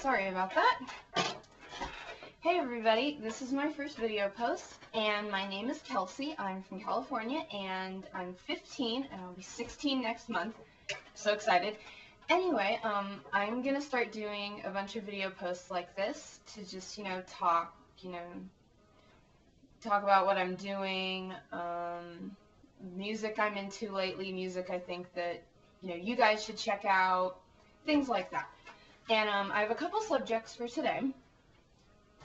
Sorry about that. Hey everybody, this is my first video post, and my name is Kelsey. I'm from California, and I'm 15, and I'll be 16 next month. So excited. Anyway, I'm gonna start doing a bunch of video posts like this to just, talk about what I'm doing, music I'm into lately, music I think that, you guys should check out, things like that. And I have a couple subjects for today.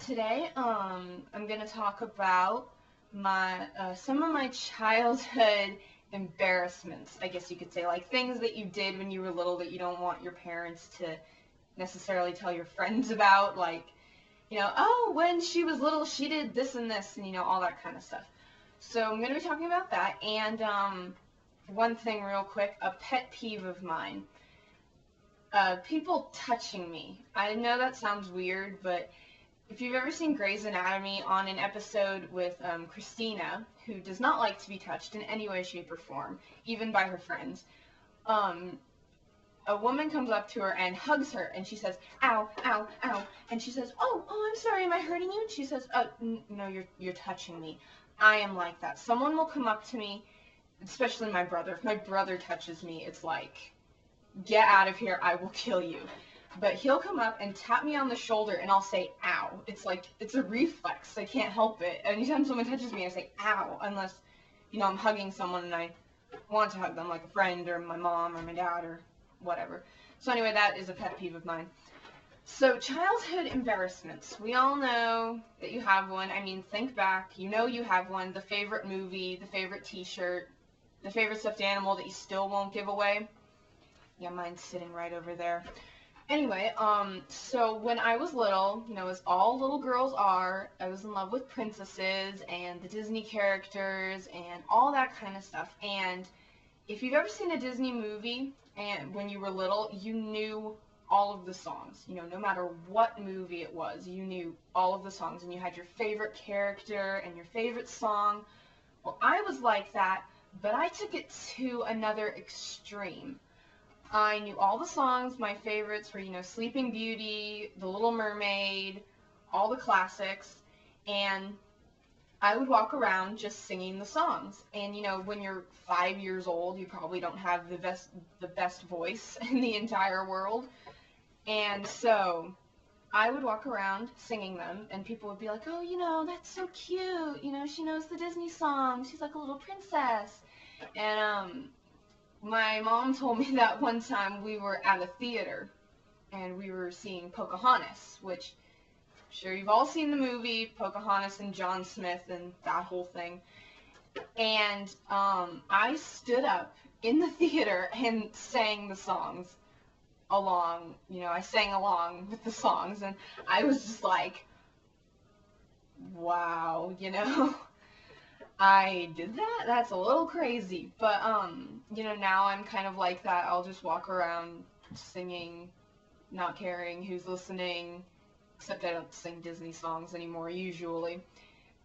Today, I'm going to talk about some of my childhood embarrassments, I guess you could say, like things that you did when you were little that you don't want your parents to necessarily tell your friends about, like, oh, when she was little, she did this and this, and, all that kind of stuff. So I'm going to be talking about that, and one thing real quick, a pet peeve of mine. People touching me. I know that sounds weird, but if you've ever seen Grey's Anatomy, on an episode with Christina, who does not like to be touched in any way, shape, or form, even by her friends, a woman comes up to her and hugs her, and she says, ow, ow, ow, and she says, oh, I'm sorry, am I hurting you? And she says, no, you're touching me. I am like that. Someone will come up to me, especially my brother. If my brother touches me, it's like, get out of here, I will kill you. But he'll come up and tap me on the shoulder, and I'll say, ow. It's like, it's a reflex. I can't help it. Anytime someone touches me, I say, ow, unless, I'm hugging someone and I want to hug them, like a friend or my mom or my dad or whatever. So anyway, that is a pet peeve of mine. So childhood embarrassments. We all know that you have one. I mean, think back. You know you have one. The favorite movie, the favorite t-shirt, the favorite stuffed animal that you still won't give away. Yeah, mine's sitting right over there. Anyway, so when I was little, as all little girls are, I was in love with princesses and the Disney characters and all that kind of stuff. And if you've ever seen a Disney movie and when you were little, you knew all of the songs. No matter what movie it was, you knew all of the songs, and you had your favorite character and your favorite song. Well, I was like that, but I took it to another extreme. I knew all the songs. My favorites were, Sleeping Beauty, The Little Mermaid, all the classics, and I would walk around just singing the songs. And, when you're 5 years old, you probably don't have the best voice in the entire world. And so I would walk around singing them, and people would be like, oh, that's so cute. She knows the Disney songs. She's like a little princess. And, my mom told me that one time we were at a theater and we were seeing Pocahontas, which I'm sure you've all seen the movie, Pocahontas and John Smith and that whole thing. And I stood up in the theater and sang the songs along, I sang along with the songs, and I was just like, wow, I did that? That's a little crazy. But, now I'm kind of like that. I'll just walk around singing, not caring who's listening, except I don't sing Disney songs anymore, usually.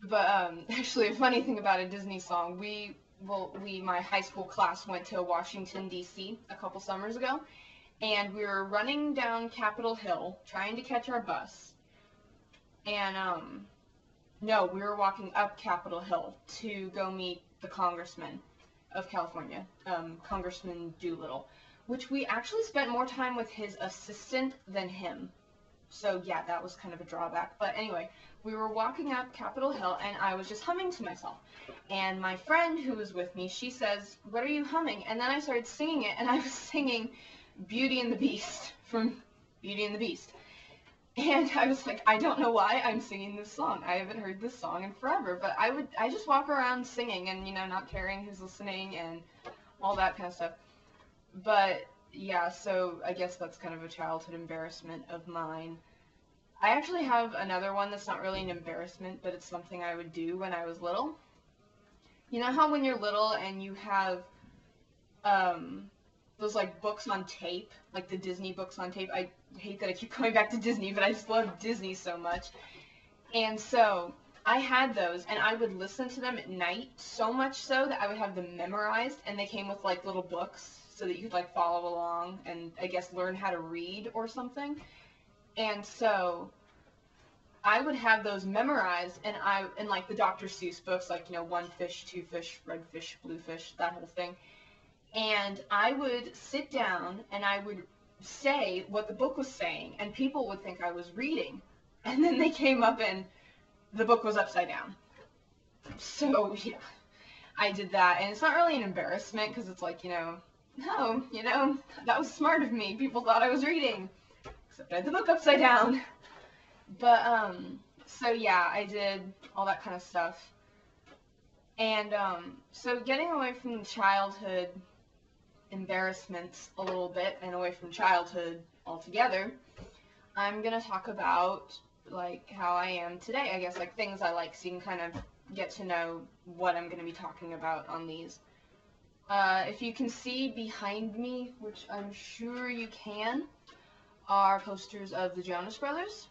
But, actually, a funny thing about a Disney song, my high school class went to Washington, D.C. a couple summers ago, and we were running down Capitol Hill, trying to catch our bus, and, no, we were walking up Capitol Hill to go meet the Congressman of California, Congressman Doolittle, which we actually spent more time with his assistant than him. So yeah, that was kind of a drawback. But anyway, we were walking up Capitol Hill, and I was just humming to myself. And my friend who was with me, she says, what are you humming? And then I started singing it, and I was singing Beauty and the Beast from Beauty and the Beast. And I was like, I don't know why I'm singing this song. I haven't heard this song in forever. But I just walk around singing and, not caring who's listening and all that kind of stuff. But, yeah, so I guess that's kind of a childhood embarrassment of mine. I actually have another one that's not really an embarrassment, but it's something I would do when I was little. You know how when you're little and you have, those, like, books on tape, like the Disney books on tape? I hate that I keep coming back to Disney, but I just love Disney so much. And so I had those, and I would listen to them at night, so much so that I would have them memorized, and they came with, like, little books so that you could, like, follow along and, I guess, learn how to read or something. And so I would have those memorized, and like the Dr. Seuss books, like, you know, one fish, two fish, red fish, blue fish, that whole thing. And I would sit down and I would say what the book was saying, and people would think I was reading. And then they came up and the book was upside down. So, yeah, I did that. And it's not really an embarrassment because it's like, you know, no, you know, that was smart of me. People thought I was reading, except I had the book upside down. But, so yeah, I did all that kind of stuff. And, so getting away from the childhood embarrassments a little bit and away from childhood altogether, I'm gonna talk about, like, how I am today, I guess, like, things I like, so you can kind of get to know what I'm gonna be talking about on these. If you can see behind me, which I'm sure you can, are posters of the Jonas Brothers.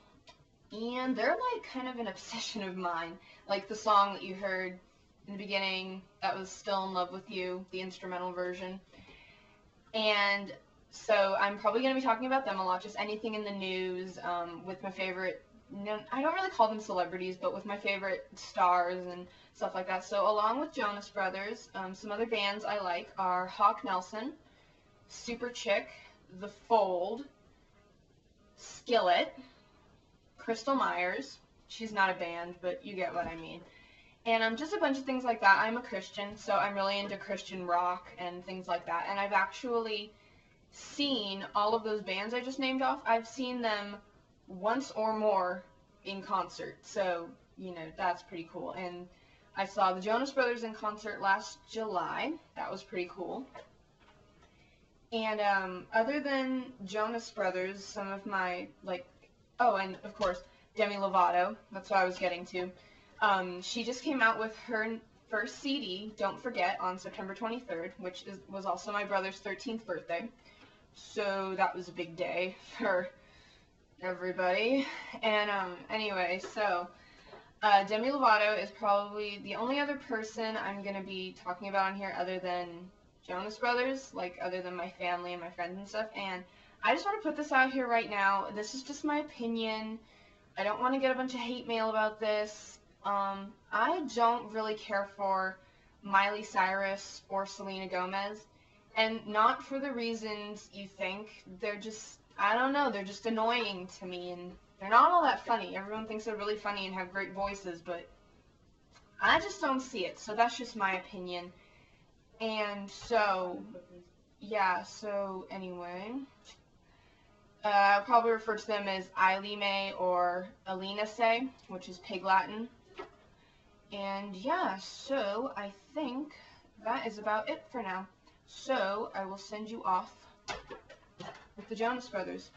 And they're, like, kind of an obsession of mine. Like the song that you heard in the beginning, that was Still in Love with You, the instrumental version. And so I'm probably going to be talking about them a lot, just anything in the news, with my favorite, I don't really call them celebrities, but with my favorite stars and stuff like that. So along with Jonas Brothers, some other bands I like are Hawk Nelson, Super Chick, The Fold, Skillet, Crystal Myers. She's not a band, but you get what I mean. And just a bunch of things like that. I'm a Christian, so I'm really into Christian rock and things like that. And I've actually seen all of those bands I just named off. I've seen them once or more in concert. So, you know, that's pretty cool. And I saw the Jonas Brothers in concert last July. That was pretty cool. And other than Jonas Brothers, some of my, like, oh, and of course, Demi Lovato, that's what I was getting to. She just came out with her first CD, Don't Forget, on September 23rd, which was also my brother's 13th birthday. So that was a big day for everybody. And anyway, so Demi Lovato is probably the only other person I'm going to be talking about on here other than Jonas Brothers, like other than my family and my friends and stuff. And I just want to put this out here right now. This is just my opinion. I don't want to get a bunch of hate mail about this. I don't really care for Miley Cyrus or Selena Gomez, and not for the reasons you think. They're just, I don't know, they're just annoying to me, and they're not all that funny. Everyone thinks they're really funny and have great voices, but I just don't see it. So that's just my opinion. And so, yeah, so anyway, I'll probably refer to them as Eilime or Alinace, which is Pig Latin. And yeah, so I think that is about it for now. So I will send you off with the Jonas Brothers.